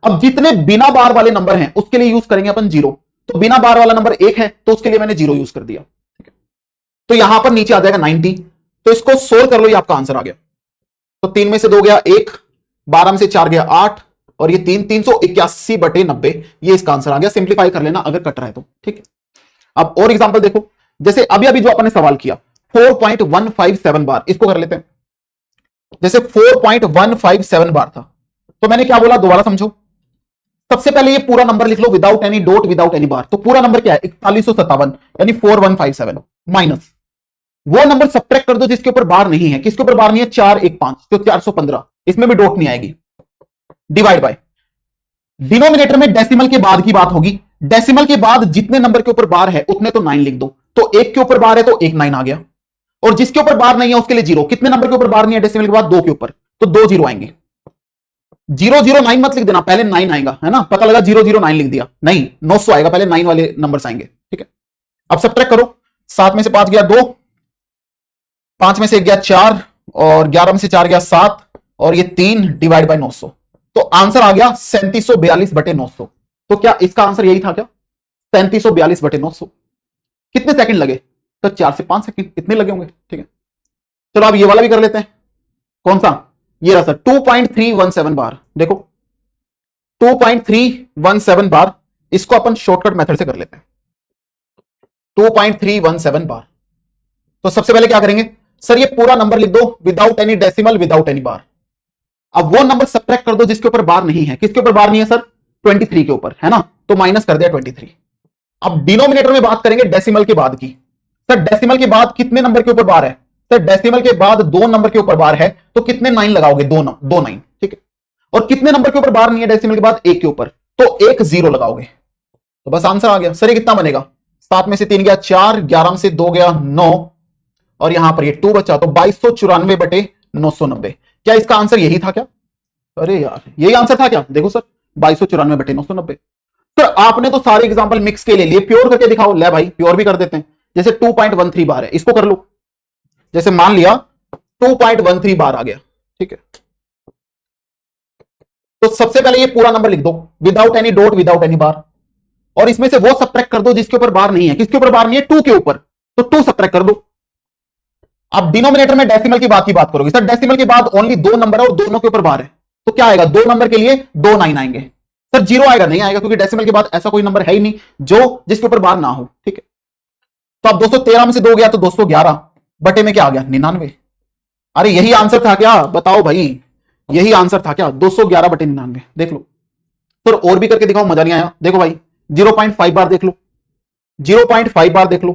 अब जितने बिना बार वाले नंबर हैं उसके लिए यूज करेंगे अपन 0, तो बिना बार वाला नंबर 1 है तो उसके लिए मैंने 0 यूज कर दिया, ठीक है। तो यहां पर नीचे आ जाएगा 90, तो इसको सोल्व कर लो, ये आपका आंसर आ गया। तो 3 में से 2 गया 1, 12 में से 4 गया 8, और ये 381/90, ये इसका आंसर आ गया। सिंप्लीफाई कर लेना अगर कट रहा है तो, ठीक है। अब और एग्जांपल देखो, जैसे अभी अभी जो अपन ने सवाल किया 4.157 बार, इसको कर लेते हैं। जैसे 4.157 बार था, तो मैंने क्या बोला, दोबारा समझो। सबसे पहले ये पूरा नंबर लिख लो without any dot without any bar, तो पूरा नंबर क्या है 4157, यानी 4157 माइनस वो नंबर सब्ट्रैक्ट कर दो जिसके ऊपर बार नहीं है, किसके ऊपर बार नहीं है, 415, तो 415, इसमें भी डॉट नहीं आएगी, डिवाइड बाय डिनोमिनेटर में डेसिमल के बाद की बात होगी। डेसिमल के बाद जितने नंबर के ऊपर बार है उतने तो 9 लिख दो, तो 1 के ऊपर बार है तो 1 9 आ गया, और जिसके ऊपर बार नहीं है उसके लिए 0। कितने नंबर के ऊपर बार नहीं है डेसिमल के बाद, 2 के ऊपर, तो 2 0 आएंगे। 009 मत लिख देना, पहले 9 आएगा, है ना। पता लगा 009 लिख दिया, नहीं 900 आएगा, पहले 9 वाले नंबर्स आएंगे, ठीक है। अब सब्ट्रैक्ट करो, 7 में से 5 गया 2, 5 में से 1 गया 4, और 11 में से 4 गया 7, और ये 3 डिवाइड बाय 900, तो आंसर आ गया 3742/900। तो क्या इसका आंसर यही था क्या, 3742/900? कितने सेकंड लगे, तो 4 से 5 सेकंड, इतने लगे होंगे, ठीक है। चलो अब ये वाला भी कर लेते हैं। कौन सा, ये रहा सर 2.317 बार। देखो 2.317 बार, इसको अपन शॉर्टकट मेथड से कर लेते हैं। 2.317 बार, तो सबसे पहले क्या करेंगे, सर ये पूरा नंबर लिख दो without any decimal without any bar. अब वो नंबर सब्ट्रैक्ट कर दो जिसके ऊपर बार नहीं है, किसके ऊपर बार नहीं है सर, 23 के ऊपर, है ना, तो माइनस कर दिया 23। अब डिनोमिनेटर में बात करेंगे डेसिमल के बाद की। सर डेसिमल के बाद कितने नंबर के ऊपर बार है, सर डेसिमल के बाद 2 नंबर के ऊपर बार है तो कितने 9 लगाओगे? 2 9, ठीक है। और कितने नंबर के ऊपर बार नहीं है डेसिमल के बाद? 1 के ऊपर, तो 1 0 लगाओगे, तो बस आंसर आ गया। सर ये कितना बनेगा? 7 में से 3 गया 4, 11 में से 2 गया 9, और यहां पर ये 2 बचा, तो 2294 बटे 990। क्या इसका आंसर यही था क्या? अरे यार यही आंसर था क्या? देखो सर 2294 बटे 990। तो आपने तो सारे एग्जांपल मिक्स के ले लिए, प्योर करके दिखाओ। ले भाई प्योर भी कर देते हैं। जैसे 2.13 बार है, इसको कर लो। जैसे मान लिया 2.13 बार आ गया, ठीक है, तो सबसे पहले ये पूरा नंबर लिख दो without any dot, without any bar, और इसमें से वो सब्ट्रैक्ट कर दो जिसके ऊपर बार नहीं है। किसके ऊपर बार नहीं है? 2 के ऊपर, तो 2 सब्ट्रैक्ट कर दो। अब डिनोमिनेटर में डेसिमल की बात करोगे। सर डेसिमल के बाद ओनली 2 नंबर है और दोनों के ऊपर बार है, तो क्या आएगा? 2 नंबर के लिए 2 9 आएंगे। सर 0 आएगा? नहीं आएगा, क्योंकि डेसिमल के बाद ऐसा कोई नंबर है ही नहीं जो जिसके ऊपर बार ना हो, ठीक है। तो अब 213 में से 2 गया तो 211 बटे में क्या आ गया? 99। अरे यही आंसर था क्या? बताओ भाई, यही आंसर था क्या? 211 बटे 99। देख लो सर, और भी करके दिखाओ, मजा नहीं आया। देखो भाई 0.5 बार देख लो, 0.5 बार देख लो,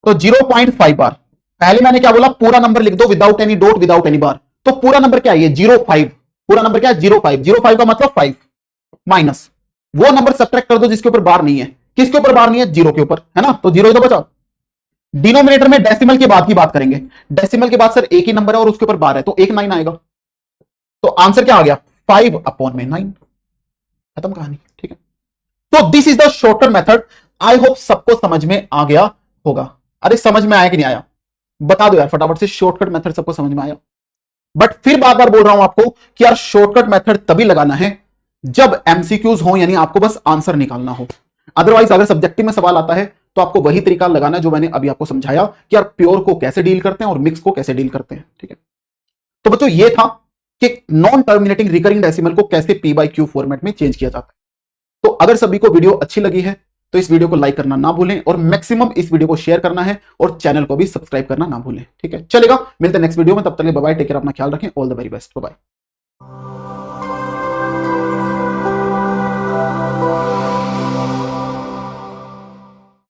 तो 0.5 बार पहले मैंने क्या बोला? पूरा नंबर लिख दो without any dot, without any bar. तो पूरा नंबर क्या है? 05। पूरा नंबर क्या है? 05। 05 का मतलब 5 माइनस वो नंबर सब्ट्रैक्ट कर दो जिसके ऊपर बार नहीं है। किसके ऊपर बार नहीं है? 0 के ऊपर, है ना, तो 0 ही तो बचा। डिनोमिनेटर में डेसिमल के बाद की बात करेंगे। डेसिमल के बाद सर एक ही नंबर है और उसके ऊपर बार है, तो 1 9 आएगा। तो आंसर क्या आ गया? 5/9। खत्म कहानी, ठीक है। तो this is the shortcut method. I hope सबको समझ में आ गया होगा। अरे समझ में आया कि नहीं आया? बता दो यार फटाफट से, शॉर्टकट मेथड सबको समझ में आया? बट फिर बार बार बोल रहा हूं आपको कि यार शॉर्टकट मेथड तभी लगाना है जब एमसीक्यूज हो, यानी आपको बस आंसर निकालना हो। अदरवाइज अगर सब्जेक्टिव में सवाल आता है तो आपको वही तरीका लगाना है जो मैंने अभी आपको समझाया कि यार प्योर को कैसे डील करते हैं और मिक्स को कैसे डील करते हैं, ठीक है। तो बच्चों ये था कि नॉन टर्मिनेटिंग रिकरिंग डेसिमल को कैसे P/Q फॉर्मेट में चेंज किया जाता है। तो अगर सभी को वीडियो अच्छी लगी है तो इस वीडियो को लाइक करना ना भूलें, और मैक्सिमम इस वीडियो को शेयर करना है, और चैनल को भी सब्सक्राइब करना ना भूलें, ठीक है। चलेगा, मिलते हैं नेक्स्ट वीडियो में, तब तक बाय बाय, टेक केयर, अपना ख्याल रखें, all the very best, bye bye.